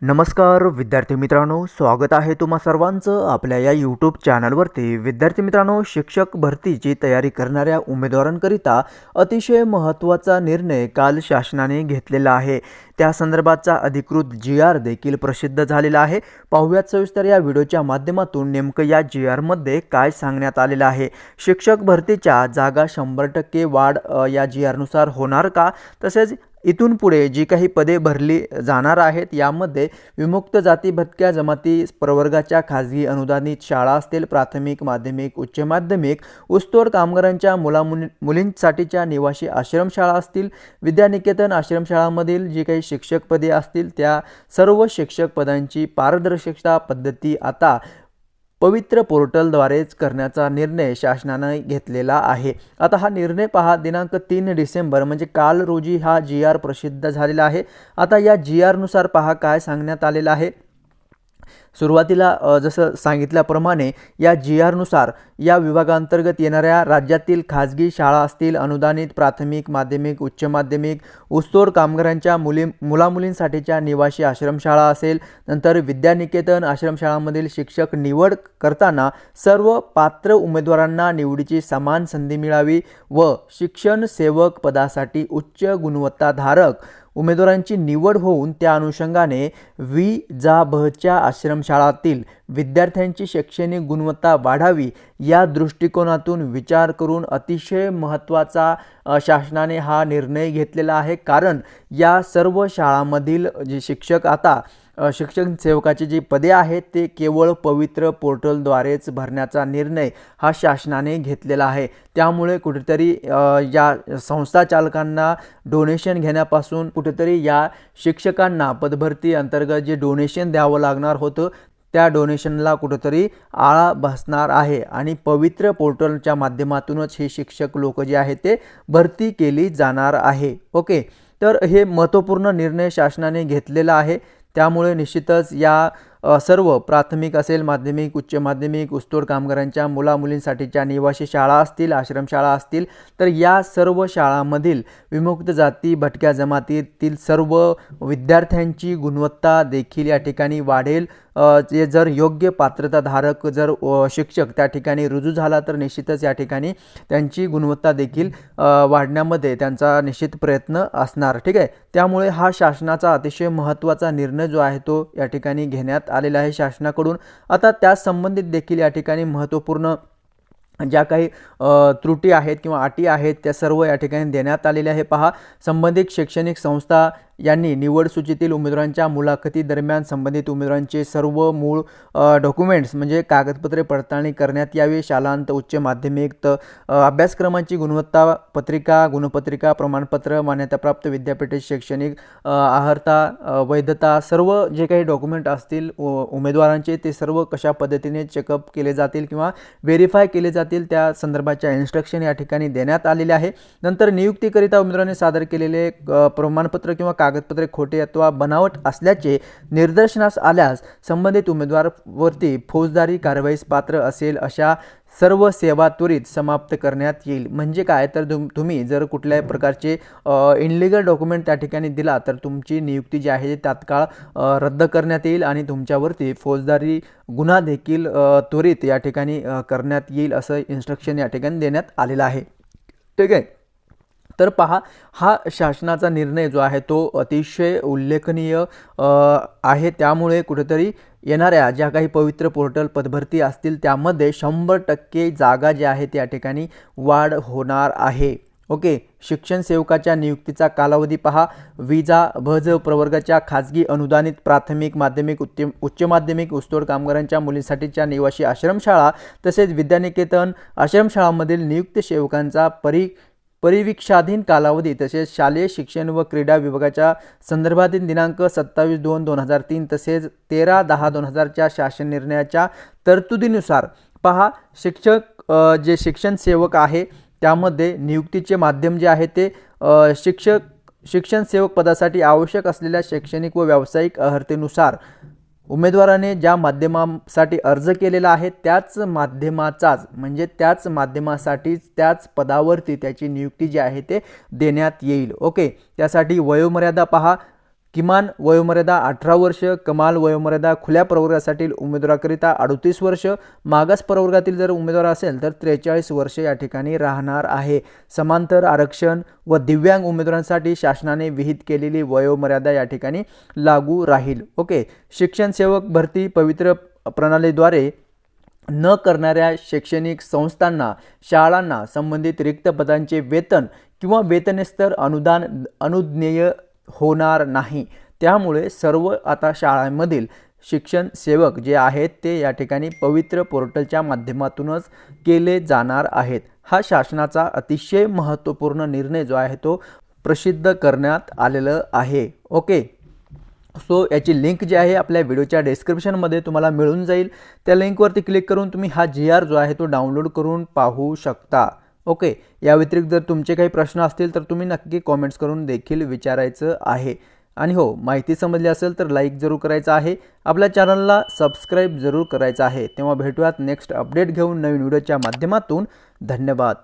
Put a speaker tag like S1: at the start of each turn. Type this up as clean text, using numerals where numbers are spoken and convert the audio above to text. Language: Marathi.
S1: नमस्कार विद्यार्थी मित्रांनो, स्वागत आहे तुम्हा सर्वांचं आपल्या या यूट्यूब चॅनलवरती। विद्यार्थी मित्रांनो, शिक्षक भरतीची तयारी करणाऱ्या उमेदवारांकरिता अतिशय महत्त्वाचा निर्णय काल शासनाने घेतलेला आहे। त्या संदर्भाचा अधिकृत GR देखील प्रसिद्ध झालेला आहे। पाहूयात सविस्तर या व्हिडिओच्या माध्यमातून नेमकं या GR मध्ये काय सांगण्यात आलेलं आहे। शिक्षक भरतीच्या जागा 100% वाढ या GR नुसार होणार का, तसेच इथून पुढे जी काही पदे भरली जाणार आहेत यामध्ये विमुक्त जाती, भटक्या जमाती प्रवर्गाच्या खाजगी अनुदानित शाळा असतील, प्राथमिक, माध्यमिक, उच्च माध्यमिक, ऊसतोड कामगारांच्या मुलींसाठीच्या निवासी आश्रमशाळा असतील, विद्यानिकेतन आश्रमशाळांमधील जी काही शिक्षक पदे असतील त्या सर्व शिक्षक पदांची पारदर्शकता पद्धती आता पवित्र पोर्टलद्वारेच करण्याचा निर्णय शासनाने घेतलेला आहे। आता हा निर्णय पहा, दिनांक 3 डिसेंबर म्हणजे काल रोजी हा GR प्रसिद्ध झालेला आहे। आता या GR नुसार पहा काय सांगण्यात आलेलं आहे। सुरुवातीला जसं सांगितल्याप्रमाणे या GR नुसार या विभागांतर्गत येणाऱ्या राज्यातील खाजगी शाळा असतील, अनुदानित प्राथमिक, माध्यमिक, उच्च माध्यमिक, ऊसतोड कामगारांच्या मुलामुलींसाठीच्या निवासी आश्रमशाळा असेल, नंतर विद्यानिकेतन आश्रमशाळांमधील शिक्षक निवड करताना सर्व पात्र उमेदवारांना निवडीची समान संधी मिळावी व शिक्षण सेवक पदासाठी उच्च गुणवत्ताधारक उमेदवारांची निवड होऊन त्या अनुषंगाने च्या आश्रमशाळातील विद्यार्थ्यांची शैक्षणिक गुणवत्ता वाढावी या दृष्टिकोनातून विचार करून अतिशय महत्त्वाचा शासनाने हा निर्णय घेतलेला आहे। कारण या सर्व शाळांमधील जे शिक्षक आता शिक्षण सेवकाची जी पदे आहेत ते केवळ पवित्र पोर्टलद्वारेच भरण्याचा निर्णय हा शासनाने घेतलेला आहे। त्यामुळे कुठेतरी या संस्था चालकांना डोनेशन घेण्यापासून कुठेतरी या शिक्षकांना पदभरती अंतर्गत जे डोनेशन द्यावं लागणार होतं त्या डोनेशनला कुठेतरी आळा बसणार आहे आणि पवित्र पोर्टलच्या माध्यमातूनच हे शिक्षक लोक जे आहेत ते भरती केली जाणार आहे। ओके, तर हे महत्त्वपूर्ण निर्णय शासनाने घेतलेला आहे। त्यामुळे निश्चितच या सर्व प्राथमिक असेल, माध्यमिक, उच्च माध्यमिक, ऊसतोड कामगारांच्या मुलींसाठीच्या निवासी शाळा असतील, आश्रमशाळा असतील, तर या सर्व शाळांमधील विमुक्त जाती, भटक्या जमातीतील सर्व विद्यार्थ्यांची गुणवत्ता देखील या ठिकाणी वाढेल। जे जर योग्य पात्रताधारक जर शिक्षक त्या ठिकाणी रुजू झाला तर निश्चितच या ठिकाणी त्यांची गुणवत्ता देखील वाढण्यामध्ये त्यांचा निश्चित प्रयत्न असणार। ठीक आहे, त्यामुळे हा शासनाचा अतिशय महत्त्वाचा निर्णय जो आहे तो या ठिकाणी घेण्यात आलेला आहे शासनाकडून। आता त्या संबंधित देखील या ठिकाणी महत्त्वपूर्ण ज्या काही त्रुटी आहेत किंवा अटी आहेत त्या सर्व या ठिकाणी देण्यात आलेल्या आहे। पहा, संबंधित शैक्षणिक संस्था यांनी निवड सूचीतील उमेदवारांच्या मुलाखती दरम्यान संबंधित उमेदवारांचे सर्व मूळ डॉक्युमेंट्स म्हणजे कागदपत्रे पडताळणी करण्यात यावी। शालांत, उच्च माध्यमिक अभ्यासक्रमांची गुणवत्ता पत्रिका, गुणपत्रिका, प्रमाणपत्र, मान्यताप्राप्त विद्यापीठ शैक्षणिक अर्हता, वैधता सर्व जे काही डॉक्युमेंट असतील उमेदवारांचे ते सर्व कशा पद्धतीने चेकअप केले जातील किंवा व्हेरीफाय केले जातील त्या संदर्भाच्या इन्स्ट्रक्शन या ठिकाणी देण्यात आलेले आहे। नंतर नियुक्तीकरिता उमेदवारांनी सादर केलेले प्रमाणपत्र किंवा कागदपत्रे खोटे अथवा बनावट असल्याचे निदर्शनास आल्यास संबंधित उमेदवारावरती फौजदारी कारवाईस पात्र असेल अशा सर्व सेवा त्वरित समाप्त करण्यात येईल। म्हणजे काय तर तुम्ही जर कुठल्याही प्रकारचे इनलिगल डॉक्युमेंट त्या ठिकाणी दिला तर तुमची नियुक्ती जी आहे ती तात्काळ रद्द करण्यात येईल आणि तुमच्यावरती फौजदारी गुन्हा देखील त्वरित या ठिकाणी करण्यात येईल असं इन्स्ट्रक्शन या ठिकाणी देण्यात आलेलं आहे। ठीक आहे, तर पहा, हा शासनाचा निर्णय जो आहे तो अतिशय उल्लेखनीय आहे। त्यामुळे कुठेतरी येणाऱ्या ज्या काही पवित्र पोर्टल पदभरती असतील त्यामध्ये 100% जागा ज्या आहेत त्या ठिकाणी वाढ होणार आहे। ओके, शिक्षण सेवकाच्या नियुक्तीचा कालावधी पहा, भज प्रवर्गाच्या खाजगी अनुदानित प्राथमिक, माध्यमिक, उच्च माध्यमिक, ऊसतोड कामगारांच्या मुलींसाठीच्या निवासी आश्रमशाळा तसेच विद्यानिकेतन आश्रमशाळांमधील नियुक्त सेवकांचा परिवीक्षाधीन कालावधी तसेच शालेय शिक्षण व क्रीडा विभागाच्या संदर्भातील दिनांक 27/2/2003 तसेच 13/10/2000 च्या शासन निर्णयाच्या तरतुदीनुसार पहा, जे शिक्षण सेवक आहे त्यामध्ये नियुक्तीचे माध्यम जे आहे ते शिक्षण सेवक पदासाठी आवश्यक असलेल्या शैक्षणिक व व्यावसायिक अर्हतेनुसार उमेदवाराने ज्या माध्यमासाठी अर्ज केलेला आहे त्याच माध्यमाचाच म्हणजे त्याच माध्यमासाठीच त्याच पदावरती त्याची नियुक्ती जी आहे ते देण्यात येईल। ओके, त्यासाठी वयोमर्यादा पहा, किमान वयोमर्यादा 18 वर्ष, कमाल वयोमर्यादा खुल्या प्रवर्गासाठी उमेदवाराकरिता 38 वर्ष, मागास प्रवर्गातील जर उमेदवार असेल तर 43 वर्ष या ठिकाणी राहणार आहे. समांतर आरक्षण व दिव्यांग उमेदवारांसाठी शासनाने विहित केलेली वयोमर्यादा या ठिकाणी लागू राहील. ओके. शिक्षण सेवक भरती पवित्र प्रणालीद्वारे न करणाऱ्या शैक्षणिक संस्थांना, शाळांना संबंधित रिक्त पदांचे वेतन किंवा वेतनेस्तर अनुदान अनुज्ञेय होणार नाही. त्यामुळे सर्व आता शाळांमधील शिक्षण सेवक जे आहेत ते या ठिकाणी पवित्र पोर्टलच्या माध्यमातूनच केले जाणार आहेत. हा शासनाचा अतिशय महत्त्वपूर्ण निर्णय जो आहे तो प्रसिद्ध करण्यात आलेला आहे. ओके. सो याची लिंक जी आहे आपल्या व्हिडिओच्या डिस्क्रिप्शनमध्ये तुम्हाला मिळून जाईल. त्या लिंकवरती क्लिक करून तुम्ही हा GR जो आहे तो डाउनलोड करून पाहू शकता. ओके. या व्यतिरिक्त जर तुमचे काही प्रश्न असतील तर तुम्ही नक्की कॉमेंट्स करून देखील विचारायचं आहे. आणि हो, माहिती समजली असेल तर लाईक जरूर करायचं आहे. आपल्या चॅनलला सबस्क्राईब जरूर करायचं आहे. तेव्हा भेटूयात नेक्स्ट अपडेट घेऊन नवीन व्हिडिओच्या माध्यमातून. धन्यवाद.